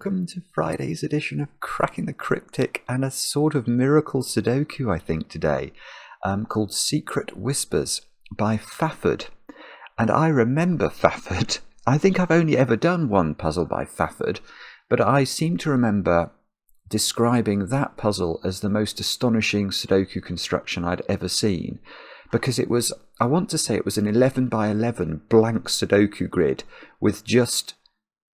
welcome to Friday's edition of Cracking the Cryptic and a sort of miracle Sudoku, I think, today, called Secret Whispers by Fafrd. And I remember Fafrd. I think I've only ever done one puzzle by Fafrd, but I seem to remember describing that puzzle as the most astonishing Sudoku construction I'd ever seen, because it was, I want to say it was an 11 by 11 blank Sudoku grid with just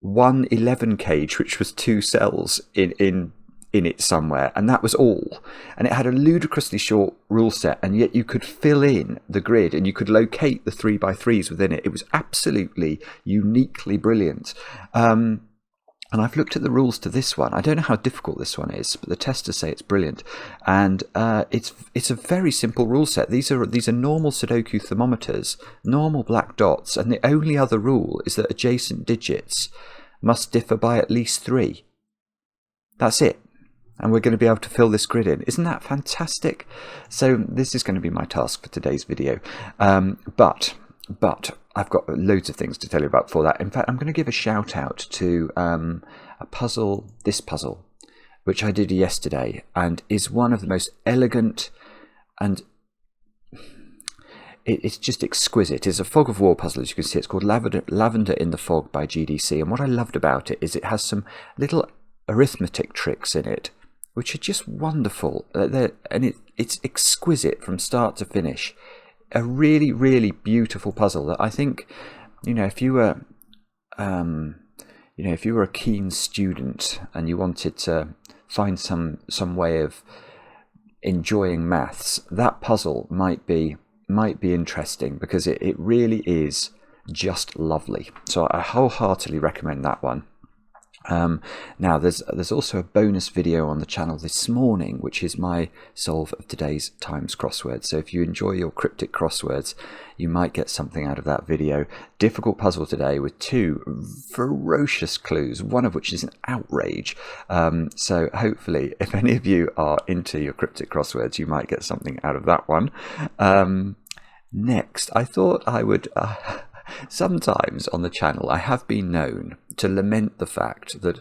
one 11 cage, which was 2 cells in it somewhere, and that was all. And it had a ludicrously short rule set, and yet you could fill in the grid and you could locate the 3x3s within it. It was absolutely uniquely brilliant. And I've looked at the rules to this one. I don't know how difficult this one is, but the testers say it's brilliant. And it's a very simple rule set. These are normal Sudoku thermometers, normal black dots, and the only other rule is that adjacent digits must differ by at least 3. That's it. And we're going to be able to fill this grid in. Isn't that fantastic? So this is going to be my task for today's video. But I've got loads of things to tell you about for that. In fact, I'm going to give a shout out to this puzzle, which I did yesterday, and is one of the most elegant, and it's just exquisite. It's a Fog-Of-War puzzle, as you can see. It's called Lavender in the Fog by GDC. And what I loved about it is it has some little arithmetic tricks in it, which are just wonderful. And it's exquisite from start to finish. A really, really beautiful puzzle that I think, if you were, if you were a keen student and you wanted to find some way of enjoying maths, that puzzle might be interesting, because it really is just lovely. So I wholeheartedly recommend that one. Now there's also a bonus video on the channel this morning, which is my solve of today's Times crossword. So if you enjoy your cryptic crosswords, you might get something out of that video. Difficult puzzle today with 2 ferocious clues, one of which is an outrage. So hopefully, if any of you are into your cryptic crosswords, you might get something out of that one. Next, I thought I would... sometimes on the channel I have been known to lament the fact that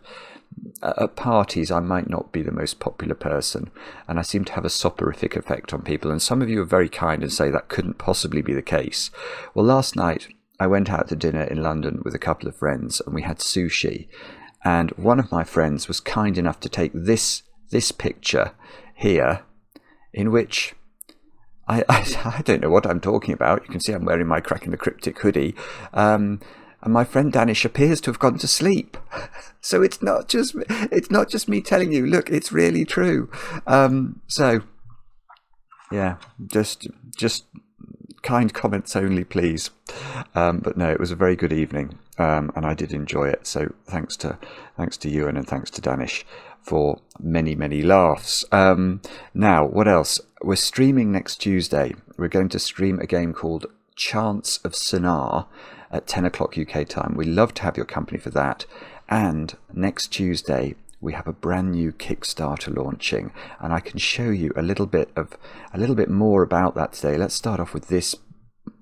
at parties I might not be the most popular person, and I seem to have a soporific effect on people, and some of you are very kind and say that couldn't possibly be the case. Well, last night I went out to dinner in London with a couple of friends, and we had sushi, and one of my friends was kind enough to take this picture here, in which I don't know what I'm talking about. You can see I'm wearing my Cracking the Cryptic hoodie. And my friend Danish appears to have gone to sleep. So it's not just me telling you, look, it's really true. So yeah, just kind comments only, please. But no, it was a very good evening, and I did enjoy it. So thanks to Ewan and thanks to Danish for many laughs. Now, what else? We're streaming next Tuesday. We're going to stream a game called Chants of Sennaar at 10 o'clock UK time. We'd love to have your company for that. And next Tuesday, we have a brand new Kickstarter launching, and I can show you a little bit more about that today. Let's start off with this.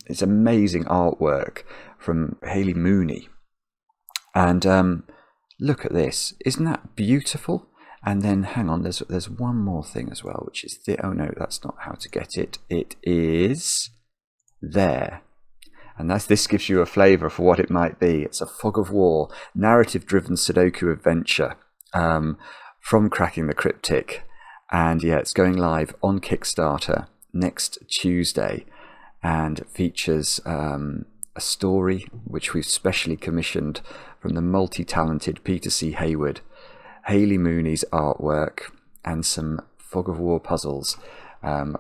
It's amazing artwork from Hayley Mooney. And look at this. Isn't that beautiful? And then, hang on, there's one more thing as well, which is oh no, that's not how to get it. It is there. And this gives you a flavour for what it might be. It's a Fog-Of-War narrative-driven Sudoku adventure from Cracking the Cryptic. And yeah, it's going live on Kickstarter next Tuesday, and features a story which we've specially commissioned from the multi-talented Peter C. Hayward, Hayley Mooney's artwork, and some Fog-Of-War puzzles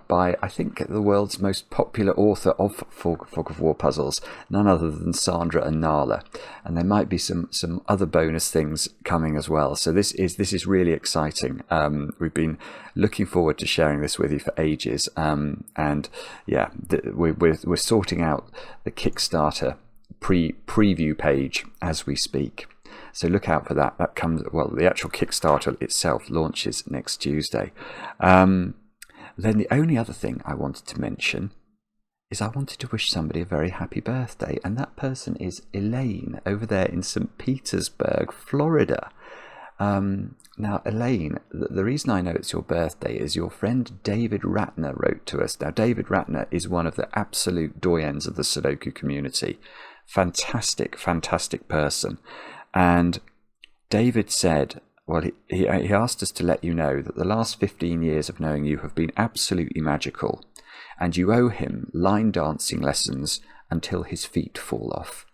by, I think, the world's most popular author of Fog-Of-War puzzles, none other than Sandra and Nala. And there might be some other bonus things coming as well. So this is really exciting. We've been looking forward to sharing this with you for ages. And yeah, we're sorting out the Kickstarter preview page as we speak. So look out for that. That comes, well, the actual Kickstarter itself launches next Tuesday. Then the only other thing I wanted to mention is I wanted to wish somebody a very happy birthday, and that person is Elaine over there in St. Petersburg, Florida. Now, Elaine, the reason I know it's your birthday is your friend David Ratner wrote to us. Now, David Ratner is one of the absolute doyens of the Sudoku community. Fantastic, fantastic person. And David said, well, he asked us to let you know that the last 15 years of knowing you have been absolutely magical, and you owe him line dancing lessons until his feet fall off.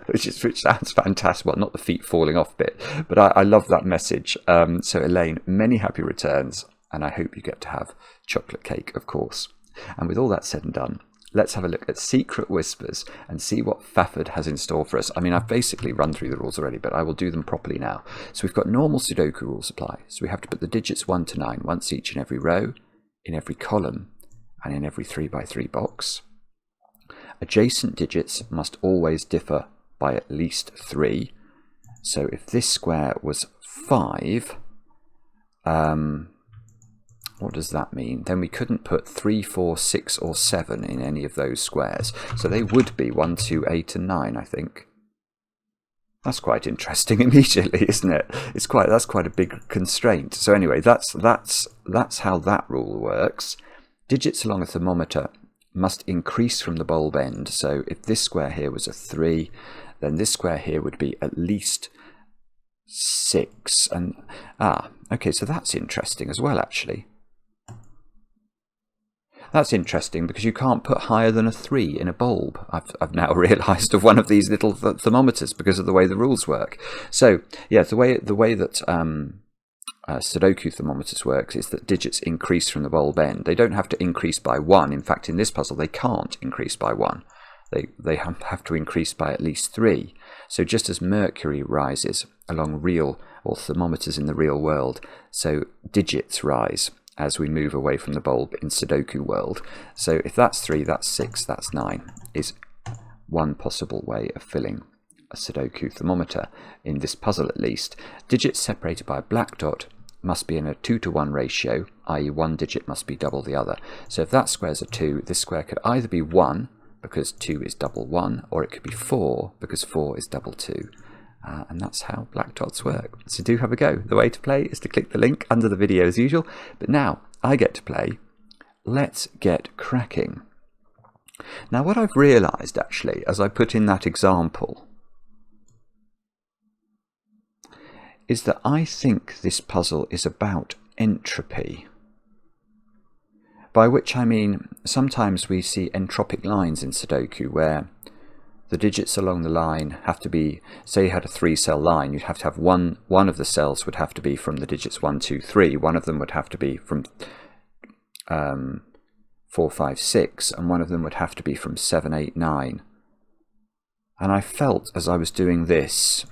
which sounds fantastic. Well, not the feet falling off bit, but I love that message. So Elaine, many happy returns, and I hope you get to have chocolate cake, of course. And with all that said and done, let's have a look at Secret Whispers and see what Fafrd has in store for us. I mean, I've basically run through the rules already, but I will do them properly now. So we've got normal Sudoku rules apply. So we have to put the digits 1 to 9 once each in every row, in every column, and in every 3x3 box. Adjacent digits must always differ by at least 3. So if this square was 5, what does that mean? Then we couldn't put 3, 4, 6 or 7 in any of those squares. So they would be 1, 2, 8 and 9, I think. That's quite interesting immediately, isn't it? That's quite a big constraint. So anyway, that's how that rule works. Digits along a thermometer must increase from the bulb end. So if this square here was a 3, then this square here would be at least 6. And okay, so that's interesting as well, actually. That's interesting because you can't put higher than a 3 in a bulb. I've now realised of one of these little thermometers because of the way the rules work. So yeah, the way that Sudoku thermometers works is that digits increase from the bulb end. They don't have to increase by 1. In fact, in this puzzle, they can't increase by 1. They have to increase by at least 3. So just as mercury rises along real or thermometers in the real world, so digits rise as we move away from the bulb in Sudoku world. So if that's 3, that's 6, that's 9, is one possible way of filling a Sudoku thermometer in this puzzle at least. Digits separated by a black dot must be in a 2-to-1 ratio, i.e. one digit must be double the other. So if that square's a 2, this square could either be 1, because 2 is double 1, or it could be 4, because 4 is double 2. And that's how black dots work. So do have a go. The way to play is to click the link under the video as usual. But now I get to play. Let's get cracking. Now what I've realised actually, as I put in that example, is that I think this puzzle is about entropy. By which I mean, sometimes we see entropic lines in Sudoku where the digits along the line have to be, say you had a 3-cell line, you'd have to have one of the cells would have to be from the digits 1, 2, 3, one of them would have to be from 4, 5, 6, and one of them would have to be from 7, 8, 9. And I felt as I was doing this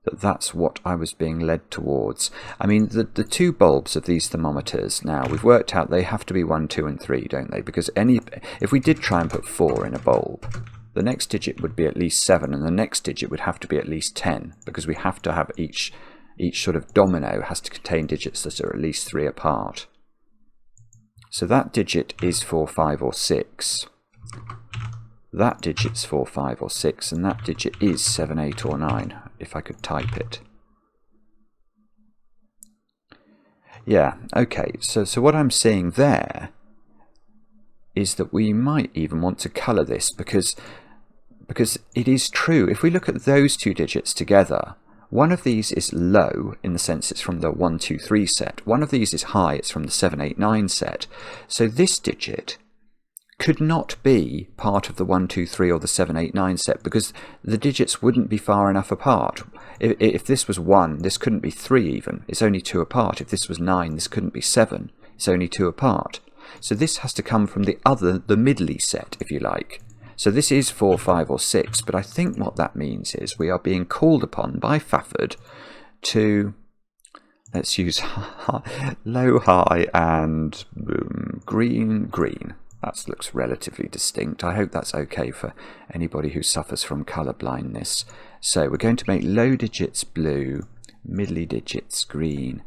that that's what I was being led towards. I mean, the 2 bulbs of these thermometers, now we've worked out they have to be 1, 2 and 3, don't they? Because if we did try and put 4 in a bulb, the next digit would be at least 7 and the next digit would have to be at least 10, because we have to have each sort of domino has to contain digits that are at least 3 apart. So that digit is 4, 5 or 6. That digit's 4, 5 or 6, and that digit is 7, 8 or 9, if I could type it. Yeah, okay, so what I'm seeing there is that we might even want to colour this, because it is true, if we look at those 2 digits together, one of these is low in the sense it's from the 1, 2, 3 set, one of these is high, it's from the 7, 8, 9 set. So this digit could not be part of the 1, 2, 3 or the 7, 8, 9 set, because the digits wouldn't be far enough apart. If this was 1, this couldn't be 3 even, it's only 2 apart. If this was 9, this couldn't be 7, it's only 2 apart. So this has to come from the middly set, if you like. So this is 4, 5 or 6, but I think what that means is we are being called upon by Fafrd to, let's use low, high and green, green. That looks relatively distinct. I hope that's okay for anybody who suffers from colour blindness. So we're going to make low digits blue, middly digits green,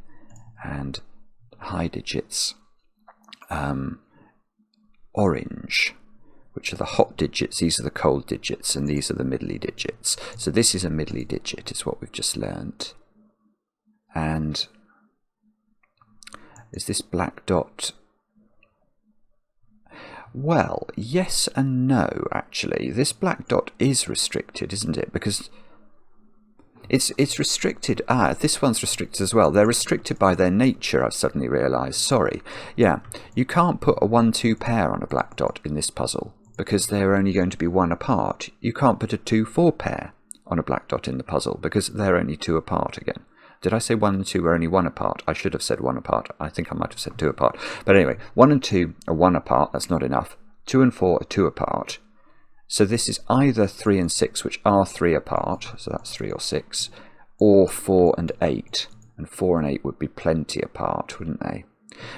and high digits orange. which are the hot digits, these are the cold digits, and these are the middly digits. So this is a middly digit, is what we've just learnt. And is this black dot? Well, yes and no, actually. This black dot is restricted, isn't it? Because it's restricted. This one's restricted as well. They're restricted by their nature, I've suddenly realised. Sorry. Yeah, you can't put a 1-2 pair on a black dot in this puzzle, because they're only going to be 1 apart. You can't put a 2-4 pair on a black dot in the puzzle, because they're only 2 apart again. Did I say 1 and 2 are only 1 apart? I should have said 1 apart. I think I might have said 2 apart. But anyway, 1 and 2 are 1 apart. That's not enough. 2 and 4 are 2 apart. So this is either 3 and 6, which are 3 apart, so that's 3 or 6, or 4 and 8. And 4 and 8 would be plenty apart, wouldn't they?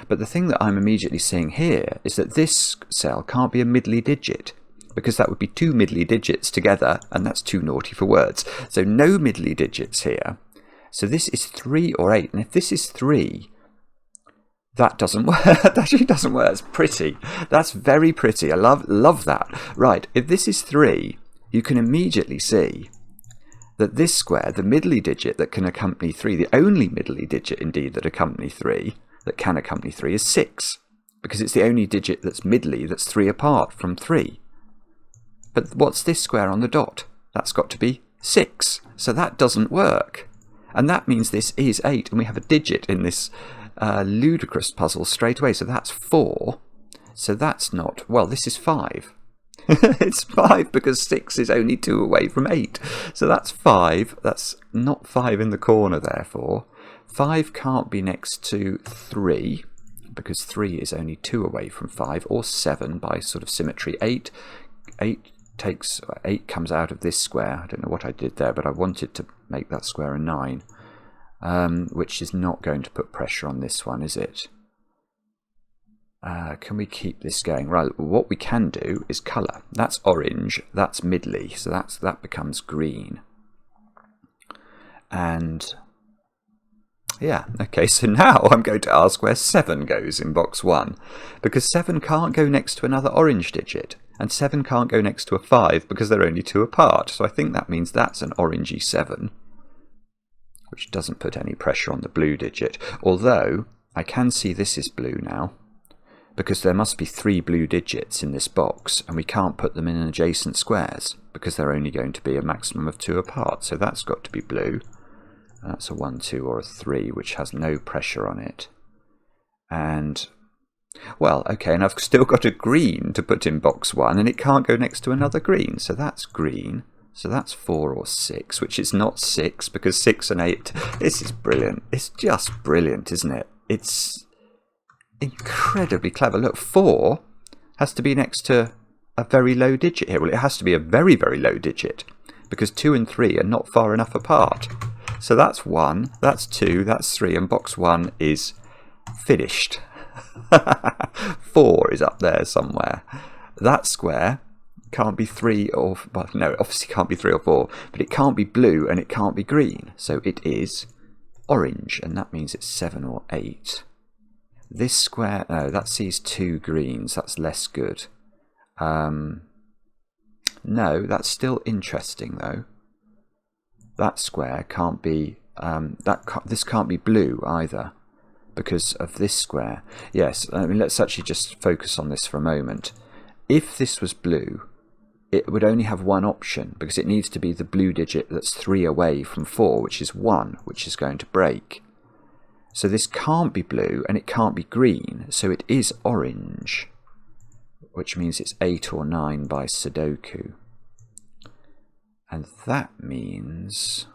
But the thing that I'm immediately seeing here is that this cell can't be a middly digit, because that would be 2 middly digits together, and that's too naughty for words. So no middly digits here. So this is 3 or 8, and if this is 3, that doesn't work. That actually doesn't work. It's pretty. That's very pretty. I love that. Right, if this is 3, you can immediately see that this square, the middly digit that can accompany 3, the only middly digit indeed that can accompany 3 is 6, because it's the only digit that's middly that's 3 apart from 3. But what's this square on the dot? That's got to be 6. So that doesn't work. And that means this is 8, and we have a digit in this ludicrous puzzle straight away. So that's 4. So that's not, well, this is 5. It's 5 because 6 is only 2 away from 8. So that's 5. That's not 5 in the corner, therefore. 5 can't be next to 3, because 3 is only 2 away from 5, or 7 by sort of symmetry. 8 comes out of this square. I don't know what I did there, but I wanted to make that square a 9, which is not going to put pressure on this one, is it? Can we keep this going? Right, what we can do is colour. That's orange, that's middly, so that becomes green. And yeah, okay, so now I'm going to ask where 7 goes in box 1, because 7 can't go next to another orange digit, and 7 can't go next to a 5 because they're only 2 apart. So I think that means that's an orangey 7, which doesn't put any pressure on the blue digit. Although I can see this is blue now, because there must be 3 blue digits in this box, and we can't put them in adjacent squares because they're only going to be a maximum of 2 apart. So that's got to be blue. That's a 1, 2 or a 3, which has no pressure on it. And, well, okay, and I've still got a green to put in box 1, and it can't go next to another green. So that's green. So that's 4 or 6, which is not 6, because 6 and 8, this is brilliant. It's just brilliant, isn't it? It's incredibly clever. Look, 4 has to be next to a very low digit here. Well, it has to be a very, very low digit, because 2 and 3 are not far enough apart. So that's 1, that's 2, that's 3, and box 1 is finished. 4 is up there somewhere. That square can't be 3 or, well, no, it obviously can't be 3 or 4, but it can't be blue and it can't be green. So it is orange, and that means it's 7 or 8. This square, no, that sees 2 greens. That's less good. No, that's still interesting though. That square can't be, this can't be blue either, because of this square. Yes, I mean, let's actually just focus on this for a moment. If this was blue, it would only have one option, because it needs to be the blue digit that's 3 away from 4, which is 1, which is going to break. So this can't be blue and it can't be green, so it is orange, which means it's 8 or 9 by Sudoku. And that means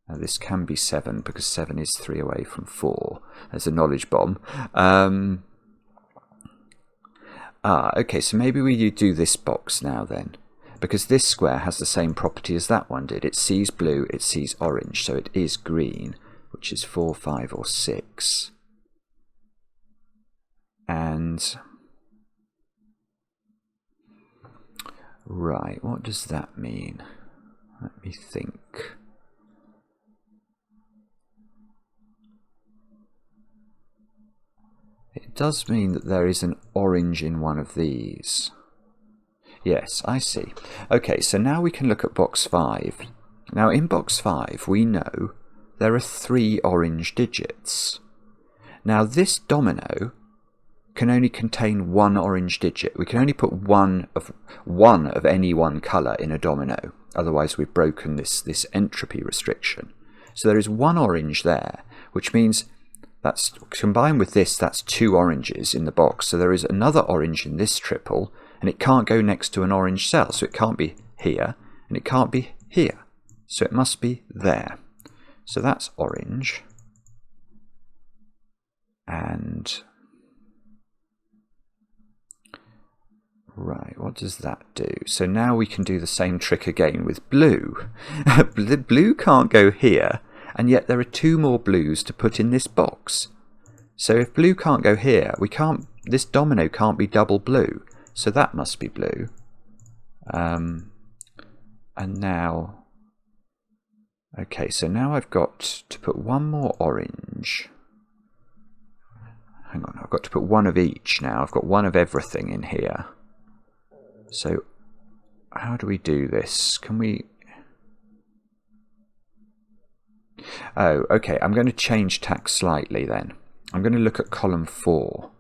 this can be 7, because 7 is 3 away from 4. There's a knowledge bomb. Okay, so maybe we do this box now then, because this square has the same property as that one did. It sees blue, it sees orange, so it is green, which is 4, 5 or 6. And right, what does that mean? Let me think. It does mean that there is an orange in one of these. Yes, I see. Okay, so now we can look at box 5. Now in box 5 we know there are 3 orange digits. Now this domino can only contain 1 orange digit. We can only put one of any one colour in a domino. Otherwise we've broken this entropy restriction. So there is 1 orange there, which means that's combined with this, that's 2 oranges in the box. So there is another orange in this triple, and it can't go next to an orange cell. So it can't be here, and it can't be here. So it must be there. So that's orange. And right, what does that do? So now we can do the same trick again with blue. Blue can't go here, and yet there are 2 more blues to put in this box. So if blue can't go here, this domino can't be double blue. So that must be blue. And now, okay, so now I've got to put 1 more orange. Hang on, I've got to put 1 of each now. I've got 1 of everything in here. So how do we do this? Can we... Oh, okay, I'm going to change tack slightly then. I'm going to look at column 4,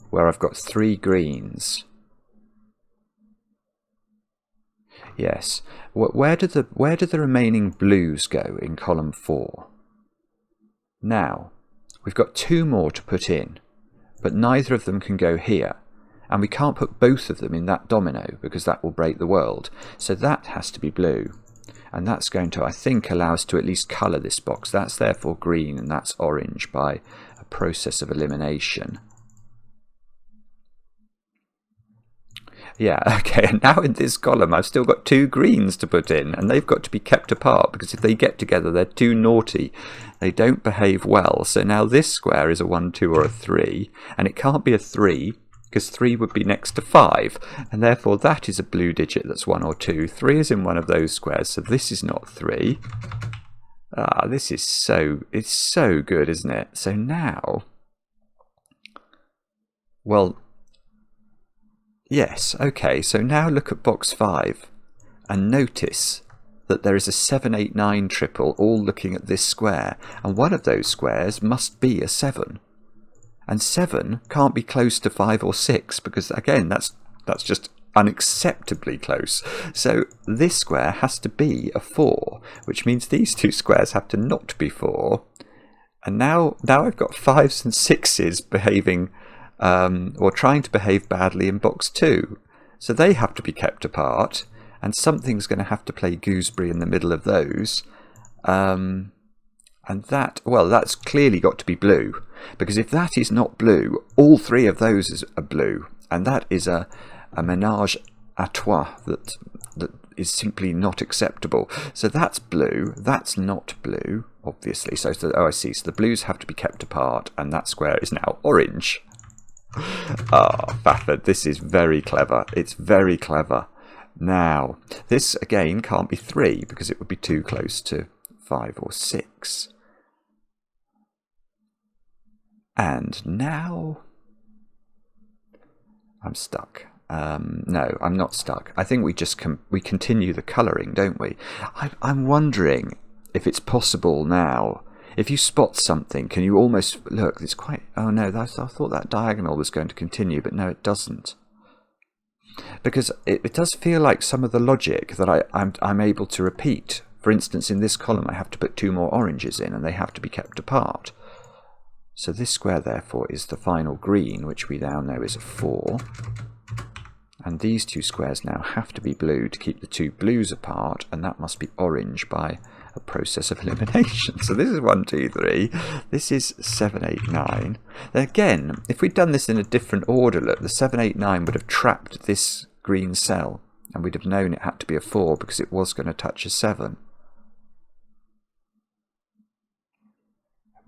where I've got 3 greens. Yes. Where do the remaining blues go in column 4? Now, we've got 2 more to put in, but neither of them can go here. And we can't put both of them in that domino because that will break the world. So that has to be blue. And that's going to, I think, allow us to at least colour this box. That's therefore green and that's orange by a process of elimination. Yeah, okay, and now in this column I've still got 2 greens to put in, and they've got to be kept apart because if they get together they're too naughty. They don't behave well. So now this square is a 1, 2 or a 3, and it can't be a 3 because 3 would be next to 5, and therefore that is a blue digit that's 1 or 2. 3 is in one of those squares, so this is not 3. This is it's so good, isn't it? So now, well, yes, okay, so now look at box 5 and notice that there is a 7, 8, 9 triple all looking at this square, and one of those squares must be a 7. And 7 can't be close to 5 or 6 because, again, that's just unacceptably close. So this square has to be a 4, which means these 2 squares have to not be 4. And now I've got 5s and 6s behaving, or trying to behave badly in box 2. So they have to be kept apart, and something's going to have to play gooseberry in the middle of those. And that, well, that's clearly got to be blue, because if that is not blue, all 3 of those are blue, and that is a ménage à trois that is simply not acceptable. So that's blue, that's not blue, obviously. So oh, I see. So the blues have to be kept apart, and that square is now orange. Fafrd, this is very clever. It's very clever. Now, this again can't be 3 because it would be too close to 5 or 6. And now I'm stuck. No, I'm not stuck. I think we just we continue the colouring, don't we? I'm wondering if it's possible now. If you spot something, can you almost look? It's quite. Oh no, I thought that diagonal was going to continue, but no, it doesn't. Because it does feel like some of the logic that I'm able to repeat. For instance, in this column, I have to put 2 more oranges in, and they have to be kept apart. So this square, therefore, is the final green, which we now know is a 4. And these 2 squares now have to be blue to keep the 2 blues apart, and that must be orange by a process of elimination. So this is 1, 2, 3. This is 7, 8, 9. Then again, if we'd done this in a different order, look, the 7, 8, 9 would have trapped this green cell, and we'd have known it had to be a 4 because it was going to touch a 7.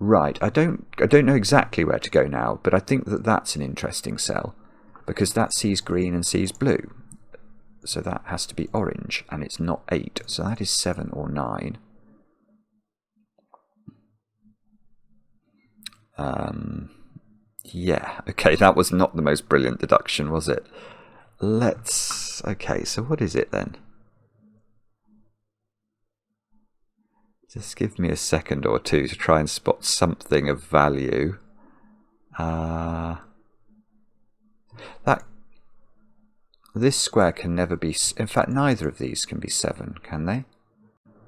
Right, I don't know exactly where to go now, but I think that that's an interesting cell, because that sees green and sees blue. So that has to be orange, and it's not 8, so that is 7 or 9. Yeah, okay, that was not the most brilliant deduction, was it? Let's cells. Okay, so what is it then? Just give me a second or two to try and spot something of value. This square can never be... In fact, neither of these can be 7, can they?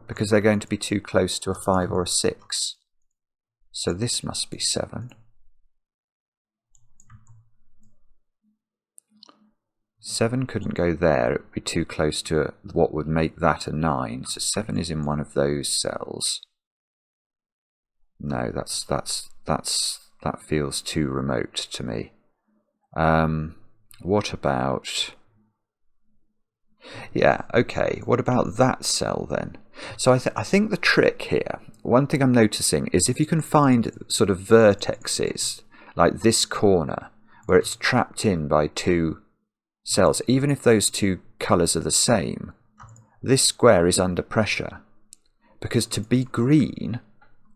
Because they're going to be too close to a 5 or a 6. So this must be 7. 7 couldn't go there. It would be too close to what would make that a 9. So 7 is in one of those cells. No, that feels too remote to me. What about... Yeah, okay. What about that cell then? So I think the trick here, one thing I'm noticing is if you can find sort of vertexes, like this corner, where it's trapped in by 2 cells, even if those 2 colours are the same, this square is under pressure. Because to be green,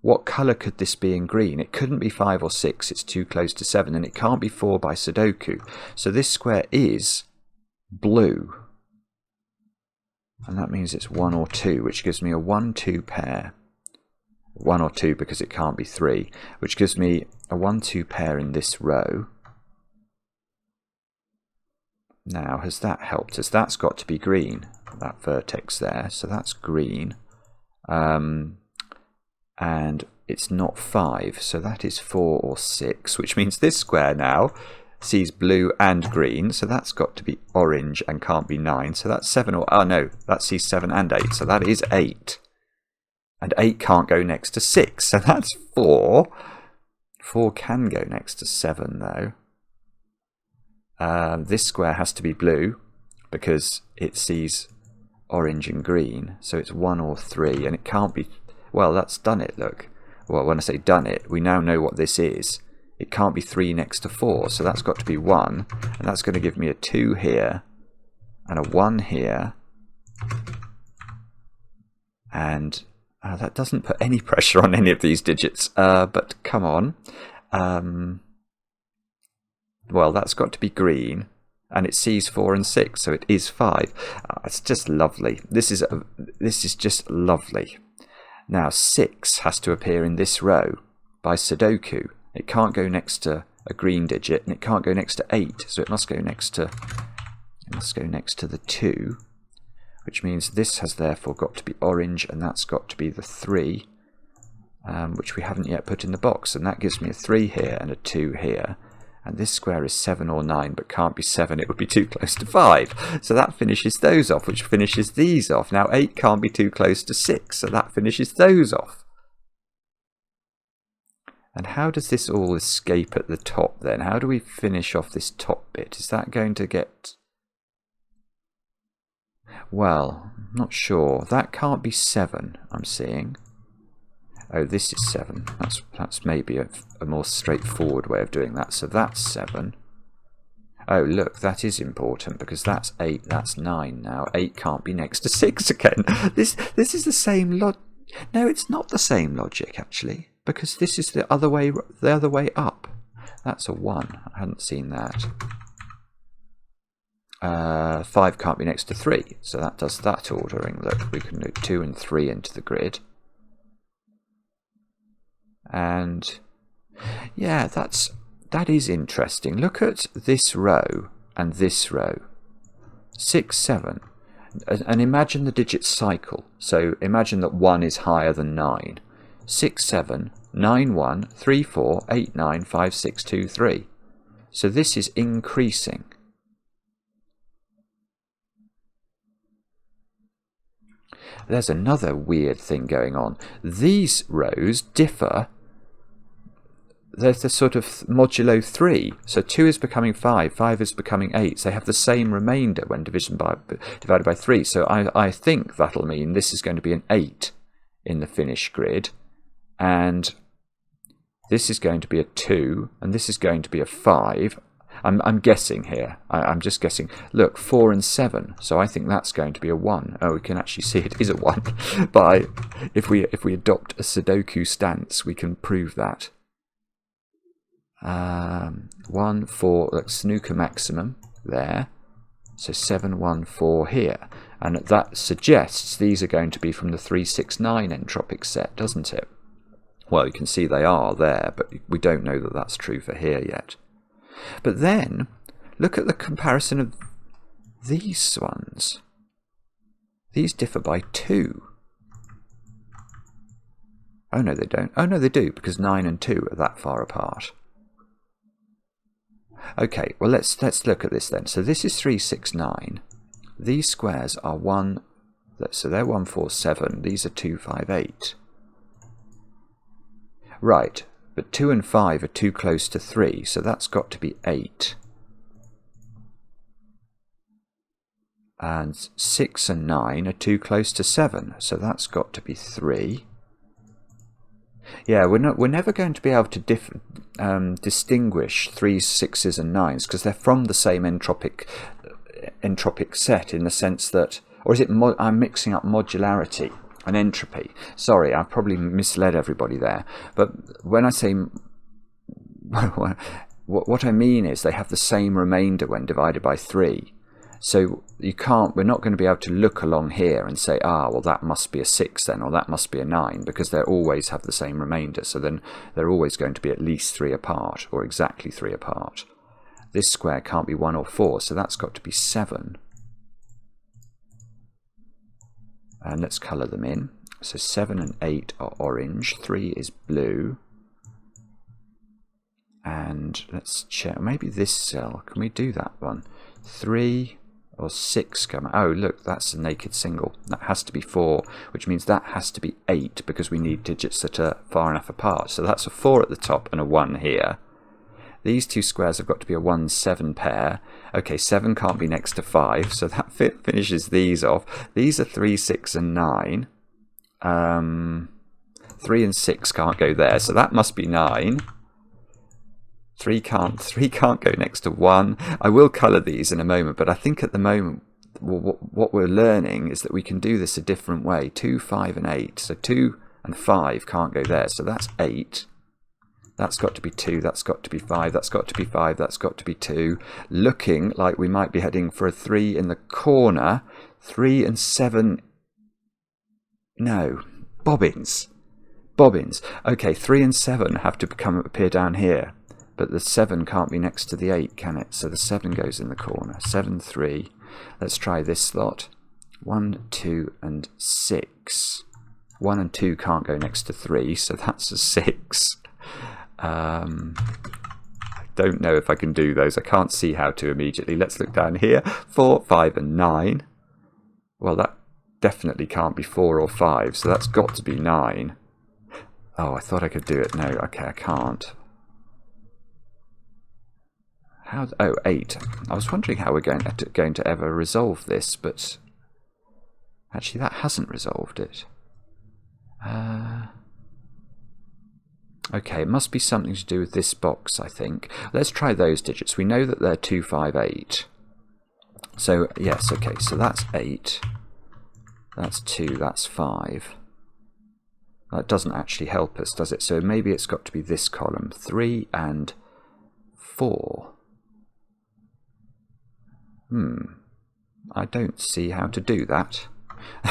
what colour could this be in green? It couldn't be 5 or 6, it's too close to 7, and it can't be 4 by Sudoku. So this square is blue. And that means it's 1 or 2, which gives me a 1-2 pair. 1 or 2 because it can't be 3, which gives me a 1-2 pair in this row. Now, has that helped us? That's got to be green, that vertex there, so that's green. And it's not 5, so that is 4 or 6, which means this square now sees blue and green, so that's got to be orange and can't be 9, so that's 7 or... Oh no, that sees 7 and 8, so that is 8. And 8 can't go next to 6, so that's 4. 4 can go next to 7 though. This square has to be blue because it sees orange and green, so it's 1 or 3, and it can't be... Well, that's done it, look. Well, when I say done it, we now know what this is. It can't be 3 next to 4, so that's got to be 1, and that's going to give me a 2 here, and a 1 here, and that doesn't put any pressure on any of these digits, but come on. Well, that's got to be green, and it sees 4 and 6, so it is 5. It's just lovely. This is just lovely. Now 6 has to appear in this row by Sudoku. It can't go next to a green digit, and it can't go next to 8, so it must go next to the 2, which means this has therefore got to be orange, and that's got to be the 3, which we haven't yet put in the box, and that gives me a 3 here and a 2 here. And this square is 7 or 9, but can't be 7, it would be too close to 5. So that finishes those off, which finishes these off. Now 8 can't be too close to 6, so that finishes those off. And how does this all escape at the top then? How do we finish off this top bit? Is that going to get... Well, not sure. That can't be 7, I'm seeing. Oh, this is 7. That's maybe a more straightforward way of doing that. So that's 7. Oh, look, that is important because that's 8, that's 9 now. 8 can't be next to 6 again. This is the same logic. No, it's not the same logic, actually, because this is the other way up. That's a 1. I hadn't seen that. 5 can't be next to 3, so that does that ordering. Look, we can do 2 and 3 into the grid. And yeah, that is interesting. Look at this row and this row. 6, 7. And imagine the digits cycle. So imagine that 1 is higher than 9. 6, 7, 9, 1, 3, 4, 8, 9, 5, 6, 2, 3. So this is increasing. There's another weird thing going on. These rows differ. There's the sort of modulo 3. So 2 is becoming 5, 5 is becoming 8. So they have the same remainder when divided by 3. So I think that'll mean this is going to be an 8 in the finish grid. And this is going to be a 2. And this is going to be a 5. I'm guessing here. I'm just guessing. Look, 4 and 7. So I think that's going to be a 1. Oh, we can actually see it is a 1. But if we adopt a Sudoku stance, we can prove that. 1, 4, look, snooker maximum there. So 7, 1, 4 here. And that suggests these are going to be from the 3, 6, 9 entropic set, doesn't it? Well, you can see they are there, but we don't know that that's true for here yet. But then, look at the comparison of these ones. These differ by 2. Oh, no, they don't. Oh, no, they do, because 9 and 2 are that far apart. Okay, well, let's look at this then. So this is 3, 6, 9. These squares are 1, so they're 1, 4, 7. These are 2, 5, 8. Right, but 2 and 5 are too close to 3, so that's got to be 8. And 6 and 9 are too close to 7, so that's got to be 3. Yeah, we're never going to be able to distinguish 3s, 6s and 9s because they're from the same entropic set in the sense that, or is it I'm mixing up modularity and entropy. Sorry, I've probably misled everybody there. But when I say what I mean is they have the same remainder when divided by 3. So we're not going to be able to look along here and say, well, that must be a 6 then, or that must be a 9, because they always have the same remainder. So then they're always going to be at least 3 apart, or exactly 3 apart. This square can't be 1 or 4, so that's got to be 7. And let's colour them in. So 7 and 8 are orange, 3 is blue. And let's check, maybe this cell, can we do that one? 3 or 6 come. Oh, look, that's a naked single. That has to be 4, which means that has to be 8 because we need digits that are far enough apart. So that's a 4 at the top and a 1 here. These two squares have got to be a 1, 7 pair. Okay, 7 can't be next to 5, so that finishes these off. These are 3, 6 and 9. 3 and 6 can't go there, so that must be 9. 3 can't go next to 1. I will colour these in a moment, but I think at the moment what we're learning is that we can do this a different way. 2, 5 and 8. So 2 and 5 can't go there, so that's 8. That's got to be 2, that's got to be 5, that's got to be 5, that's got to be 2. Looking like we might be heading for a 3 in the corner. 3 and 7... No. Bobbins. Okay, 3 and 7 have to appear down here. But the 7 can't be next to the 8, can it? So the 7 goes in the corner. 7, 3. Let's try this slot. 1, 2 and 6. 1 and 2 can't go next to 3, so that's a 6. I don't know if I can do those. I can't see how to immediately. Let's look down here. 4, 5 and 9. Well, that definitely can't be 4 or 5, so that's got to be 9. Oh, I thought I could do it. No, okay, I can't. Oh, 8. I was wondering how we're going to ever resolve this, but actually that hasn't resolved it. Okay, it must be something to do with this box, I think. Let's try those digits. We know that they're 2, 5, 8. So, yes, okay, so that's 8. That's 2, that's 5. That doesn't actually help us, does it? So maybe it's got to be this column. 3 and 4. I don't see how to do that.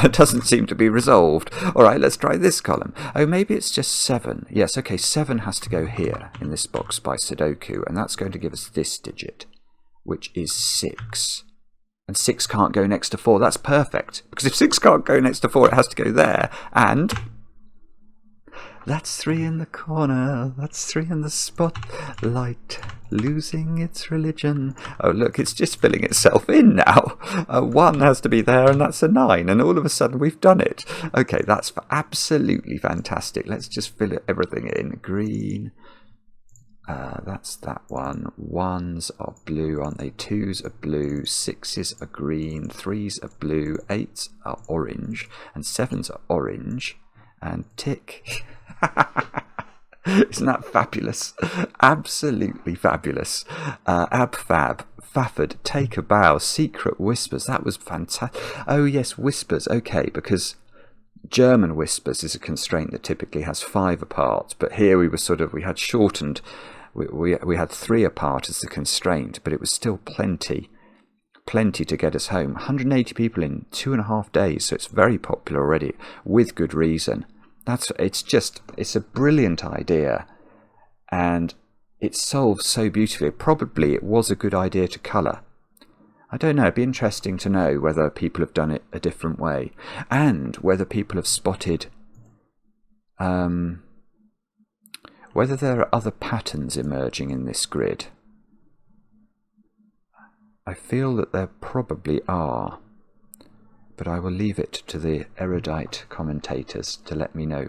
It doesn't seem to be resolved. Alright, let's try this column. Oh, maybe it's just 7. Yes, okay, 7 has to go here in this box by Sudoku, and that's going to give us this digit, which is 6. And 6 can't go next to 4. That's perfect, because if 6 can't go next to 4, it has to go there, and... That's 3 in the corner, that's 3 in the spotlight, losing its religion. Oh look, it's just filling itself in now. 1 has to be there and that's a 9, and all of a sudden we've done it. Okay, that's absolutely fantastic. Let's just fill everything in. Green, that's that one. 1s are blue, aren't they? 2s are blue, 6s are green, 3s are blue, 8s are orange, and 7s are orange, and tick. Isn't that fabulous? Absolutely fabulous. Fafrd, take a bow, secret whispers. That was fantastic. Oh yes, whispers. Okay, because German whispers is a constraint that typically has 5 apart, but here we had shortened. We had 3 apart as the constraint, but it was still plenty plenty to get us home. 180 people in 2.5 days, so it's very popular already, with good reason. It's a brilliant idea, and it solves so beautifully. Probably it was a good idea to colour. I don't know, it'd be interesting to know whether people have done it a different way, and whether people have spotted whether there are other patterns emerging in this grid. I feel that there probably are, but I will leave it to the erudite commentators to let me know.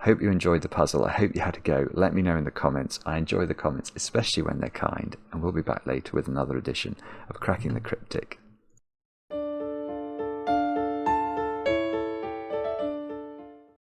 Hope you enjoyed the puzzle. I hope you had a go. Let me know in the comments. I enjoy the comments, especially when they're kind, and we'll be back later with another edition of Cracking the Cryptic.